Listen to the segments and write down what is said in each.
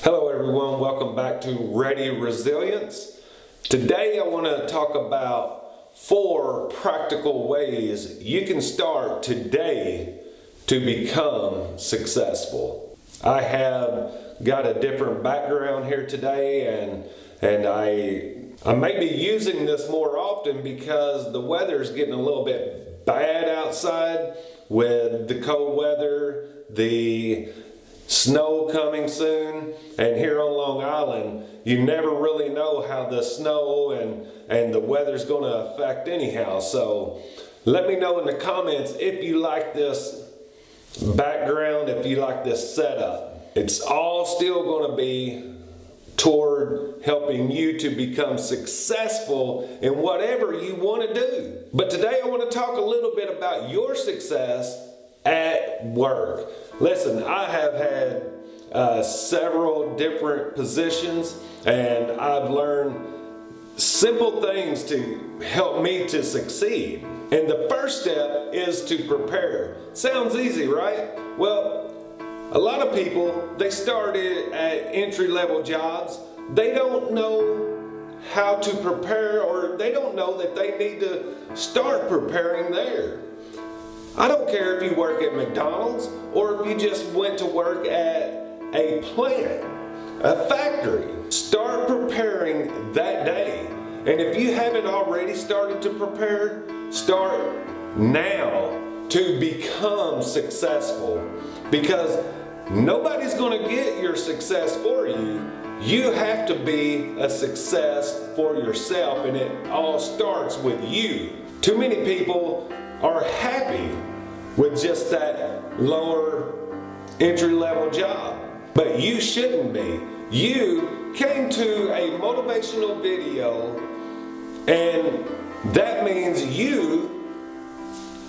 Hello everyone, welcome back to Ready Resilience. Today I want to talk about 4 practical ways you can start today to become successful. I have got a different background here today and I may be using this more often because the weather is getting a little bit bad outside with the cold weather, the snow coming soon, and here on Long Island you never really know how the snow and the weather's going to affect anyhow. So let me know in the comments if you like this background, if you like this setup. It's all still going to be toward helping you to become successful in whatever you want to do. But today I want to talk a little bit about your success at work. Listen, I have had several different positions and I've learned simple things to help me to succeed. And the first step is to prepare. Sounds easy, right? Well, a lot of people, they started at entry-level jobs. They don't know how to prepare, or they don't know that they need to start preparing there. I don't care if you work at McDonald's or if you just went to work at a plant, a factory. Start preparing that day. And if you haven't already started to prepare, start now to become successful. Because nobody's going to get your success for you. You have to be a success for yourself, and it all starts with you. Too many people are happy with just that lower entry-level job. But you shouldn't be. You came to a motivational video, and that means you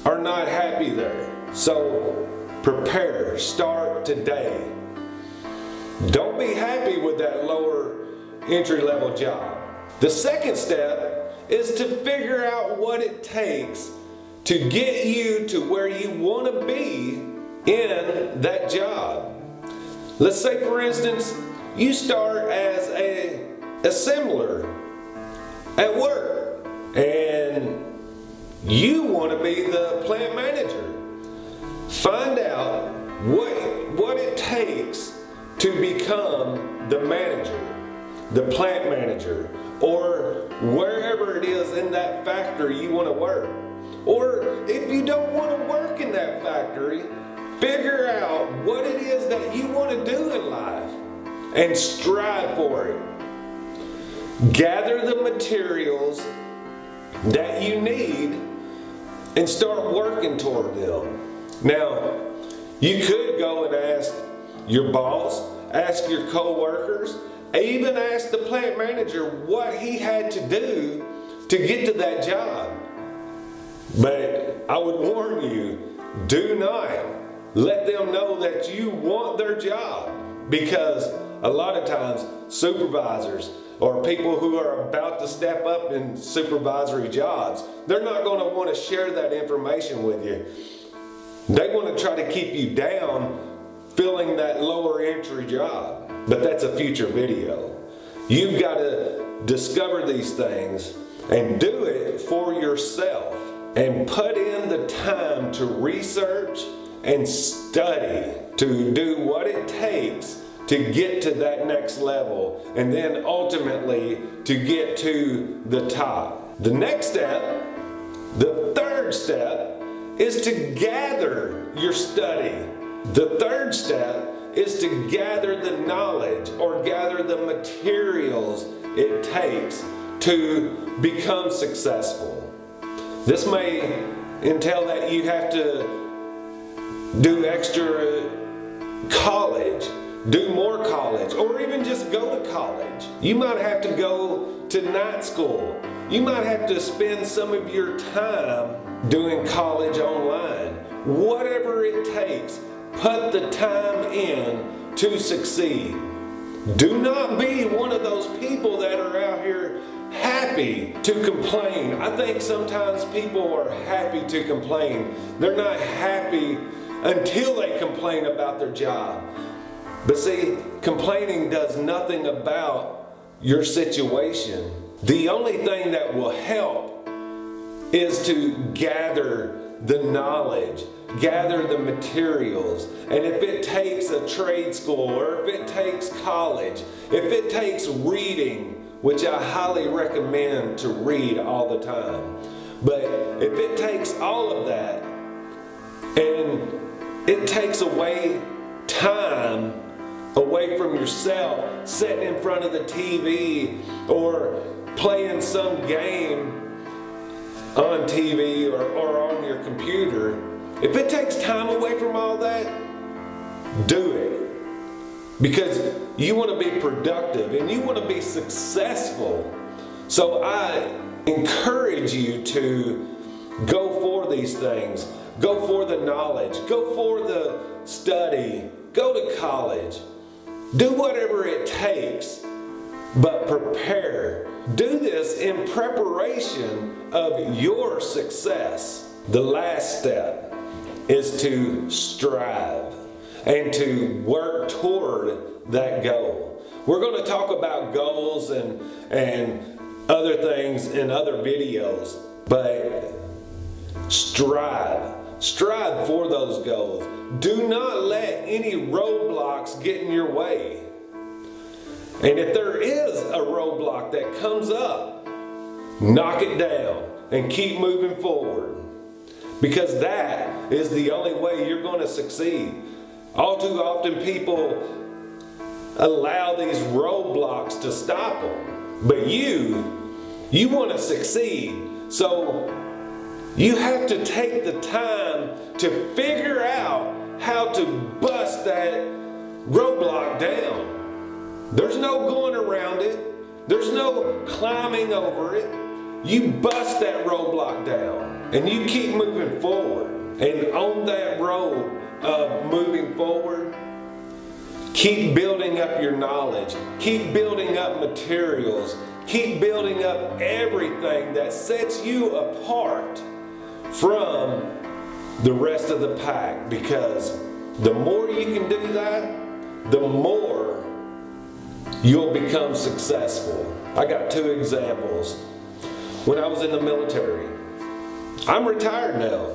are not happy there. So prepare, start today. Don't be happy with that lower entry-level job. The second step is to figure out what it takes to get you to where you want to be in that job. Let's say, for instance, you start as an assembler at work and you want to be the plant manager. Find out what it takes to become the manager, the plant manager, or wherever it is in that factory you want to work. Or if you don't want to work in that factory, figure out what it is that you want to do in life and strive for it. Gather the materials that you need and start working toward them. Now, you could go and ask your boss, ask your co-workers, even ask the plant manager what he had to do to get to that job. But I would warn you, do not let them know that you want their job, because a lot of times supervisors or people who are about to step up in supervisory jobs, they're not going to want to share that information with you. They want to try to keep you down filling that lower entry job. But that's a future video. You've got to discover these things and do it for yourself. And put in the time to research and study to do what it takes to get to that next level, and then ultimately to get to the top. The next step, the third step, is to gather your study. The third step is to gather the knowledge or gather the materials it takes to become successful. This may entail that you have to do extra college, do more college, or even just go to college. You might have to go to night school. You might have to spend some of your time doing college online. Whatever it takes, put the time in to succeed. Do not be one of those people that are out here happy to complain. I think sometimes people are happy to complain. They're not happy until they complain about their job. But see, complaining does nothing about your situation. The only thing that will help is to gather the knowledge, gather the materials. And if it takes a trade school, or if it takes college, if it takes reading, which I highly recommend to read all the time. But if it takes all of that, and it takes away time away from yourself, sitting in front of the TV or playing some game on TV or on your computer, if it takes time away from all that, do it. Because you want to be productive and you want to be successful. So I encourage you to go for these things. Go for the knowledge. Go for the study. Go to college. Do whatever it takes, but prepare. Do this in preparation of your success. The last step is to strive and to work toward that goal. We're going to talk about goals and other things in other videos, but strive. Strive for those goals. Do not let any roadblocks get in your way. And if there is a roadblock that comes up, knock it down and keep moving forward. Because that is the only way you're going to succeed. All too often people allow these roadblocks to stop them. But you want to succeed. So you have to take the time to figure out how to bust that roadblock down. There's no going around it. There's no climbing over it. You bust that roadblock down and you keep moving forward. And on that road of moving forward, keep building up your knowledge. Keep building up materials. Keep building up everything that sets you apart from the rest of the pack, because the more you can do that, the more you'll become successful. I got 2 examples. When I was in the military, I'm retired now,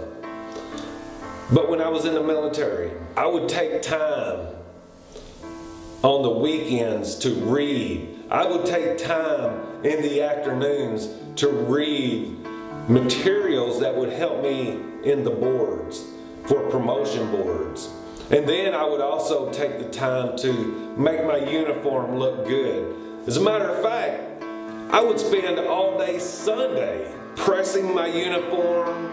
but when I was in the military, I would take time on the weekends to read. I would take time in the afternoons to read materials that would help me in the boards, for promotion boards. And then I would also take the time to make my uniform look good. As a matter of fact, I would spend all day Sunday pressing my uniform,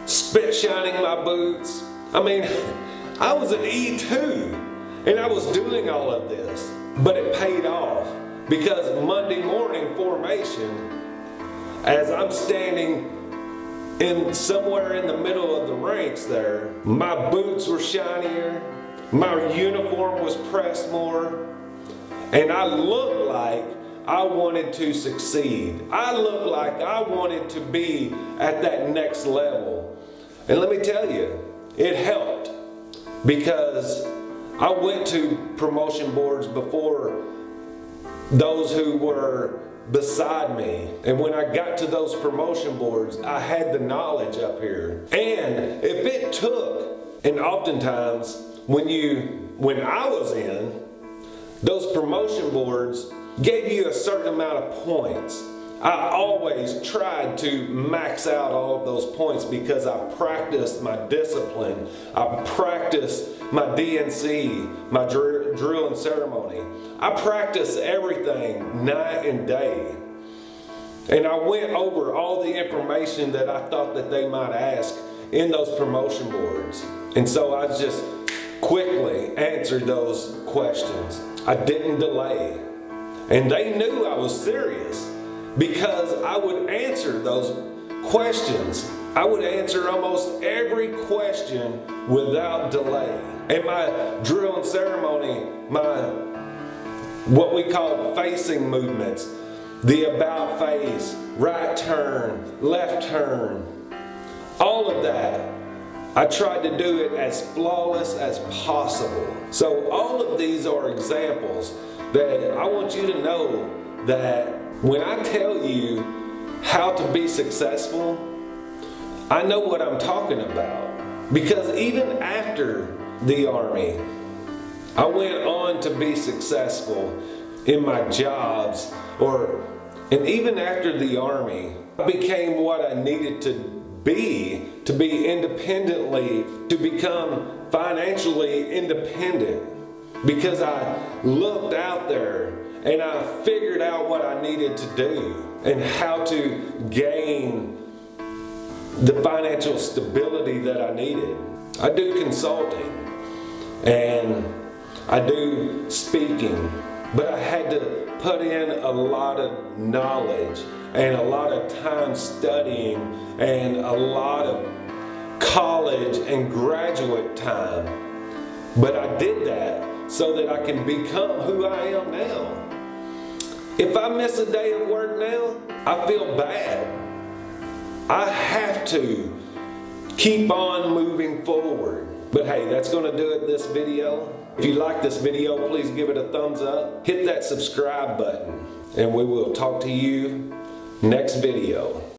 spit shining my boots. I mean, I was an E2 and I was doing all of this, but it paid off, because Monday morning formation, as I'm standing in somewhere in the middle of the ranks there, my boots were shinier, my uniform was pressed more, and I looked like I wanted to succeed. I looked like I wanted to be at that next level. And let me tell you, it helped, because I went to promotion boards before those who were beside me. And when I got to those promotion boards, I had the knowledge up here. And if it took, and oftentimes when I was in, those promotion boards gave you a certain amount of points. I always tried to max out all of those points, because I practiced my discipline. I practiced my DNC, my drill and ceremony. I practiced everything night and day. And I went over all the information that I thought that they might ask in those promotion boards. And so I just quickly answered those questions. I didn't delay. And they knew I was serious, because I would answer those questions. I would answer almost every question without delay. And my drill and ceremony, what we call facing movements, the about face, right turn, left turn, all of that, I tried to do it as flawless as possible. So all of these are examples that I want you to know that when I tell you how to be successful, I know what I'm talking about. Because even after the Army, I went on to be successful in my jobs, and even after the Army, I became what I needed to be independently, to become financially independent, because I looked out there and I figured out what I needed to do and how to gain the financial stability that I needed. I do consulting and I do speaking, but I had to put in a lot of knowledge and a lot of time studying and a lot of college and graduate time. But I did that so that I can become who I am now. If I miss a day of work now, I feel bad. I have to keep on moving forward. But hey, that's going to do it this video. If you like this video, please give it a thumbs up. Hit that subscribe button, and we will talk to you next video.